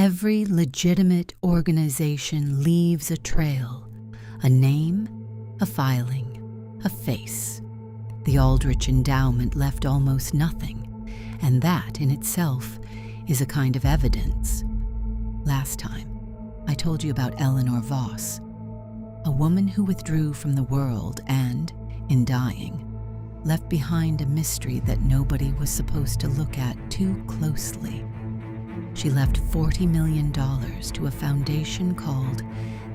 Every legitimate organization leaves a trail, a name, a filing, a face. The Aldrich Endowment left almost nothing, and that in itself is a kind of evidence. Last time, I told you about Eleanor Voss, a woman who withdrew from the world and, in dying, left behind a mystery that nobody was supposed to look at too closely. She left $40 million to a foundation called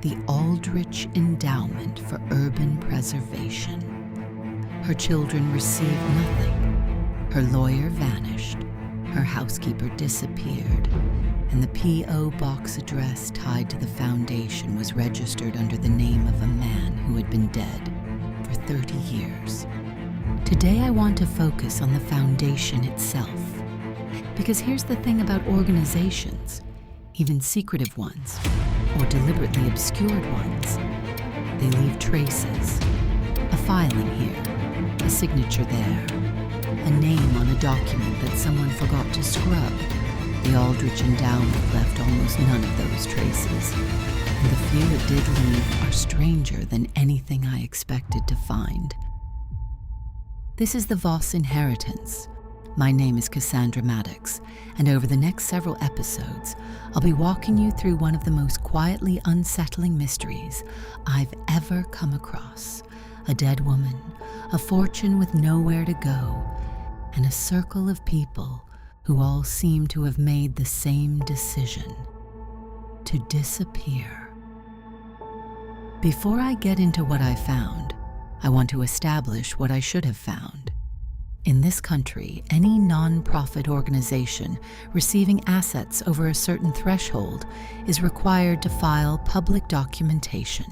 the Aldrich Endowment for Urban Preservation. Her children received nothing. Her lawyer vanished. Her housekeeper disappeared. And the P.O. box address tied to the foundation was registered under the name of a man who had been dead for 30 years. Today I want to focus on the foundation itself. Because here's the thing about organizations, even secretive ones, or deliberately obscured ones. They leave traces. A filing here, a signature there, a name on a document that someone forgot to scrub. The Aldrich Endowment left almost none of those traces, and the few it did leave are stranger than anything I expected to find. This is the Voss inheritance. My name is Cassandra Maddox, and over the next several episodes, I'll be walking you through one of the most quietly unsettling mysteries I've ever come across. A dead woman, a fortune with nowhere to go, and a circle of people who all seem to have made the same decision: to disappear. Before I get into what I found, I want to establish what I should have found. In this country, any non-profit organization receiving assets over a certain threshold is required to file public documentation.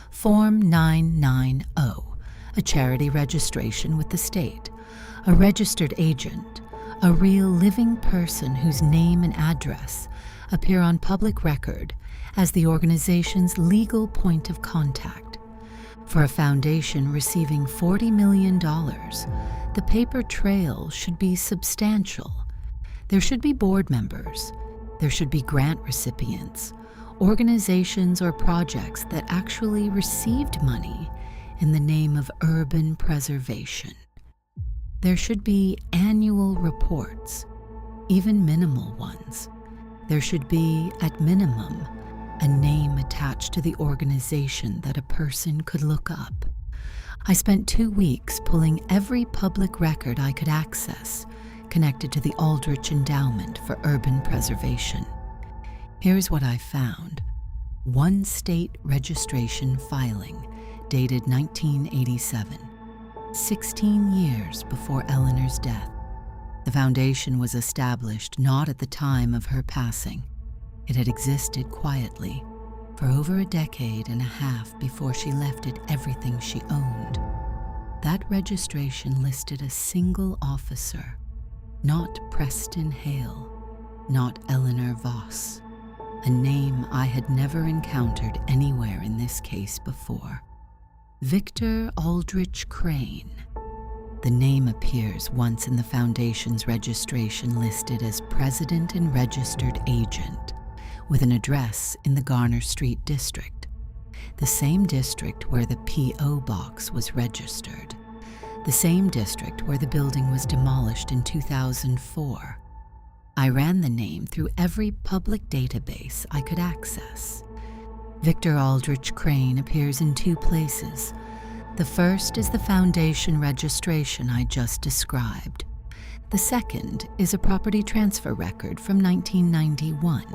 Form 990, a charity registration with the state, a registered agent, a real living person whose name and address appear on public record as the organization's legal point of contact. For a foundation receiving $40 million, the paper trail should be substantial. There should be board members. There should be grant recipients, organizations or projects that actually received money in the name of urban preservation. There should be annual reports, even minimal ones. There should be, at minimum, a name attached to the organization that a person could look up. I spent 2 weeks pulling every public record I could access connected to the Aldrich Endowment for Urban Preservation. Here's what I found. One state registration filing dated 1987, 16 years before Eleanor's death. The foundation was established not at the time of her passing. It had existed quietly for over a decade and a half before she left it everything she owned. That registration listed a single officer, not Preston Hale, not Eleanor Voss, a name I had never encountered anywhere in this case before. Victor Aldrich Crane. The name appears once in the foundation's registration listed as President and Registered Agent, with an address in the Garner Street district, the same district where the P.O. box was registered, the same district where the building was demolished in 2004. I ran the name through every public database I could access. Victor Aldrich Crane appears in 2 places. The first is the foundation registration I just described. The second is a property transfer record from 1991,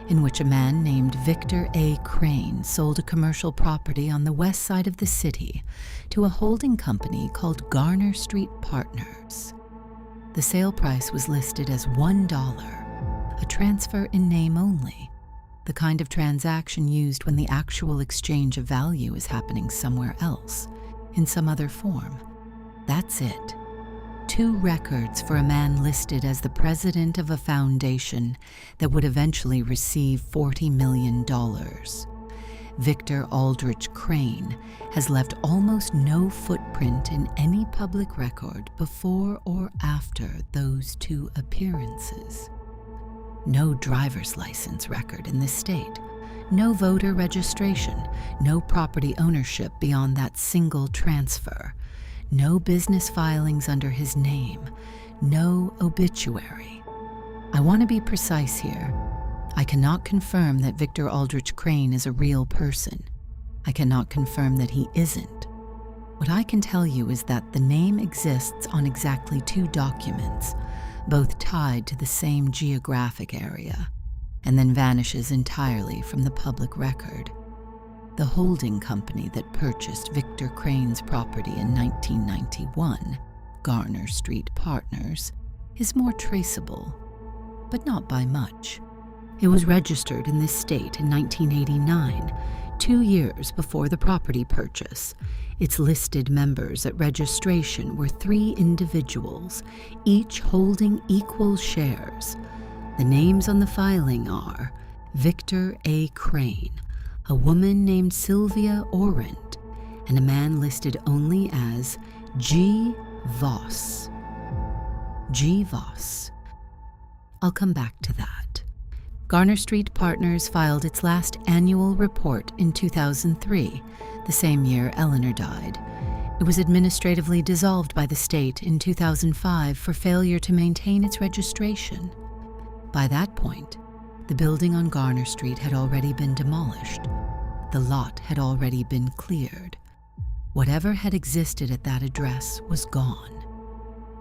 in which a man named Victor A. Crane sold a commercial property on the west side of the city to a holding company called Garner Street Partners. The sale price was listed as $1, a transfer in name only, the kind of transaction used when the actual exchange of value is happening somewhere else, in some other form. That's it. 2 records for a man listed as the president of a foundation that would eventually receive $40 million. Victor Aldrich Crane has left almost no footprint in any public record before or after those 2 appearances. no driver's license record in this state, no voter registration, no property ownership beyond that single transfer, no business filings under his name, no obituary. I want to be precise here. I cannot confirm that Victor Aldrich Crane is a real person. I cannot confirm that he isn't. What I can tell you is that the name exists on exactly 2 documents, both tied to the same geographic area, and then vanishes entirely from the public record. The holding company that purchased Victor Crane's property in 1991, Garner Street Partners, is more traceable, but not by much. It was registered in this state in 1989, 2 years before the property purchase. Its listed members at registration were 3 individuals, each holding equal shares. The names on the filing are Victor A. Crane, a woman named Sylvia Orent, and a man listed only as G. Voss. G. Voss. I'll come back to that. Garner Street Partners filed its last annual report in 2003, the same year Eleanor died. It was administratively dissolved by the state in 2005 for failure to maintain its registration. By that point, the building on Garner Street had already been demolished. The lot had already been cleared. Whatever had existed at that address was gone.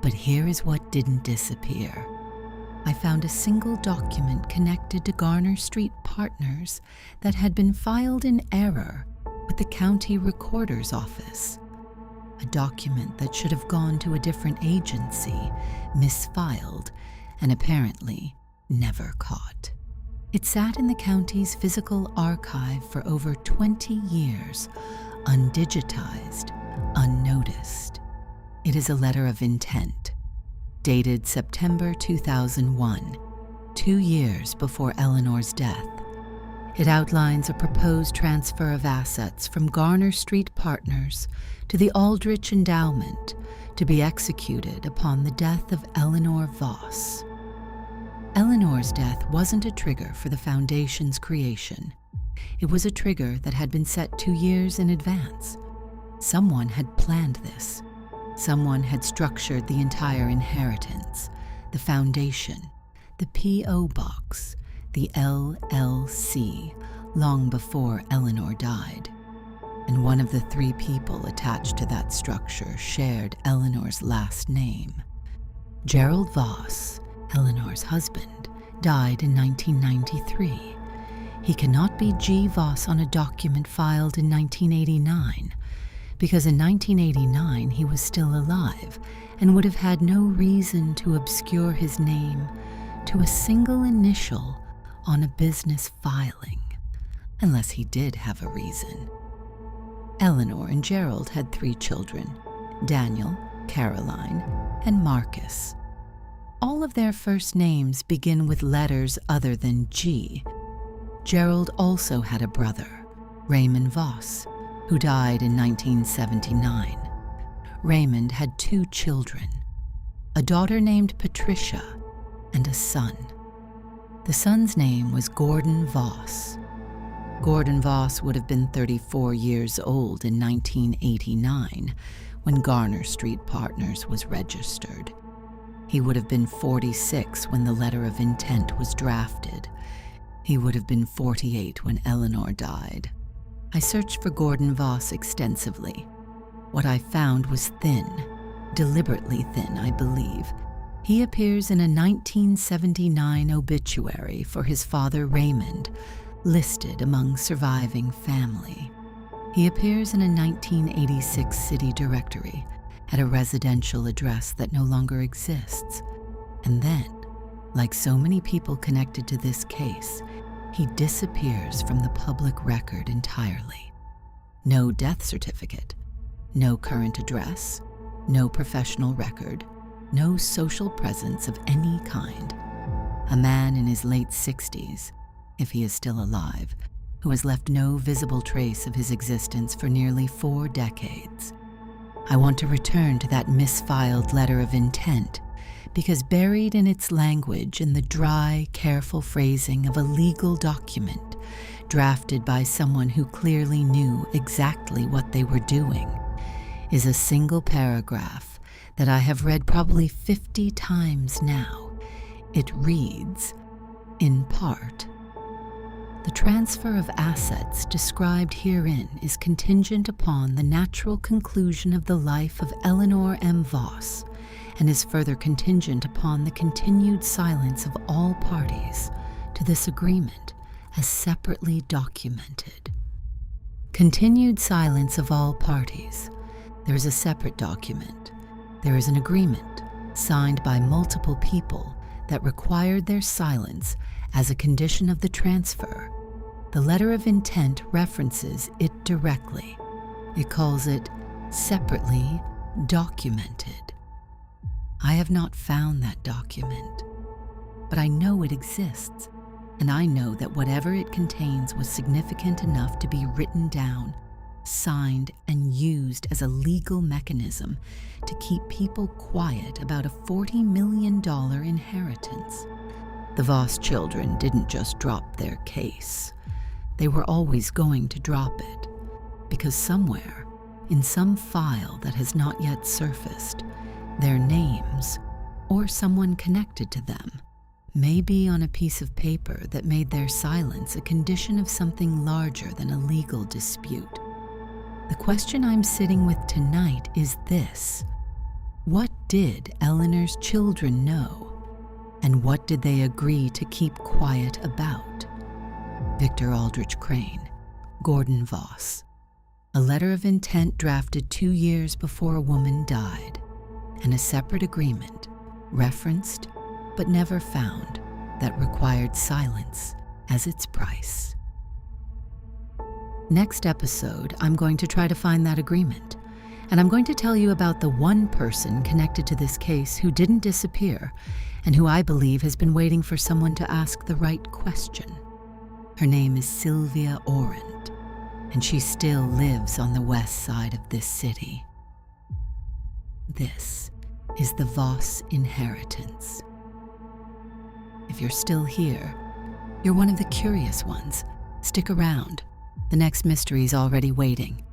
But here is what didn't disappear. I found a single document connected to Garner Street Partners that had been filed in error with the county recorder's office. A document that should have gone to a different agency, misfiled, and apparently never caught. It sat in the county's physical archive for over 20 years, undigitized, unnoticed. It is a letter of intent, dated September 2001, 2 years before Eleanor's death. It outlines a proposed transfer of assets from Garner Street Partners to the Aldrich Endowment to be executed upon the death of Eleanor Voss. Eleanor's death wasn't a trigger for the foundation's creation. It was a trigger that had been set 2 years in advance. Someone had planned this. Someone had structured the entire inheritance, the foundation, the P.O. box, the LLC, long before Eleanor died. And one of the 3 people attached to that structure shared Eleanor's last name. Gerald Voss, Eleanor's husband, died in 1993. He cannot be G. Voss on a document filed in 1989, because in 1989 he was still alive and would have had no reason to obscure his name to a single initial on a business filing, unless he did have a reason. Eleanor and Gerald had 3 children, Daniel, Caroline, and Marcus. All of their first names begin with letters other than G. Gerald also had a brother, Raymond Voss, who died in 1979. Raymond had 2 children, a daughter named Patricia and a son. The son's name was Gordon Voss. Gordon Voss would have been 34 years old in 1989 when Garner Street Partners was registered. He would have been 46 when the letter of intent was drafted. He would have been 48 when Eleanor died. I searched for Gordon Voss extensively. What I found was thin, deliberately thin, I believe. He appears in a 1979 obituary for his father Raymond, listed among surviving family. He appears in a 1986 city directory at a residential address that no longer exists. And then, like so many people connected to this case, he disappears from the public record entirely. No death certificate, no current address, no professional record, no social presence of any kind. A man in his late 60s, if he is still alive, who has left no visible trace of his existence for nearly 4 decades. I want to return to that misfiled letter of intent because buried in its language in the dry, careful phrasing of a legal document drafted by someone who clearly knew exactly what they were doing, is a single paragraph that I have read probably 50 times now. It reads, in part, "The transfer of assets described herein is contingent upon the natural conclusion of the life of Eleanor Voss, and is further contingent upon the continued silence of all parties to this agreement as separately documented." Continued silence of all parties. There is a separate document. There is an agreement signed by multiple people that required their silence as a condition of the transfer. The letter of intent references it directly. It calls it separately documented. I have not found that document, but I know it exists, and I know that whatever it contains was significant enough to be written down, signed, and used as a legal mechanism to keep people quiet about a $40 million inheritance. The Voss children didn't just drop their case. They were always going to drop it, because somewhere, in some file that has not yet surfaced, their names, or someone connected to them, may be on a piece of paper that made their silence a condition of something larger than a legal dispute. The question I'm sitting with tonight is this: what did Eleanor's children know, and what did they agree to keep quiet about? Victor Aldrich Crane, Gordon Voss. A letter of intent drafted 2 years before a woman died, and a separate agreement, referenced but never found, that required silence as its price. Next episode, I'm going to try to find that agreement, and I'm going to tell you about the one person connected to this case who didn't disappear, and who I believe has been waiting for someone to ask the right question. Her name is Sylvia Orant, and she still lives on the west side of this city. This is the Voss inheritance. If you're still here, you're one of the curious ones. Stick around. The next mystery's already waiting.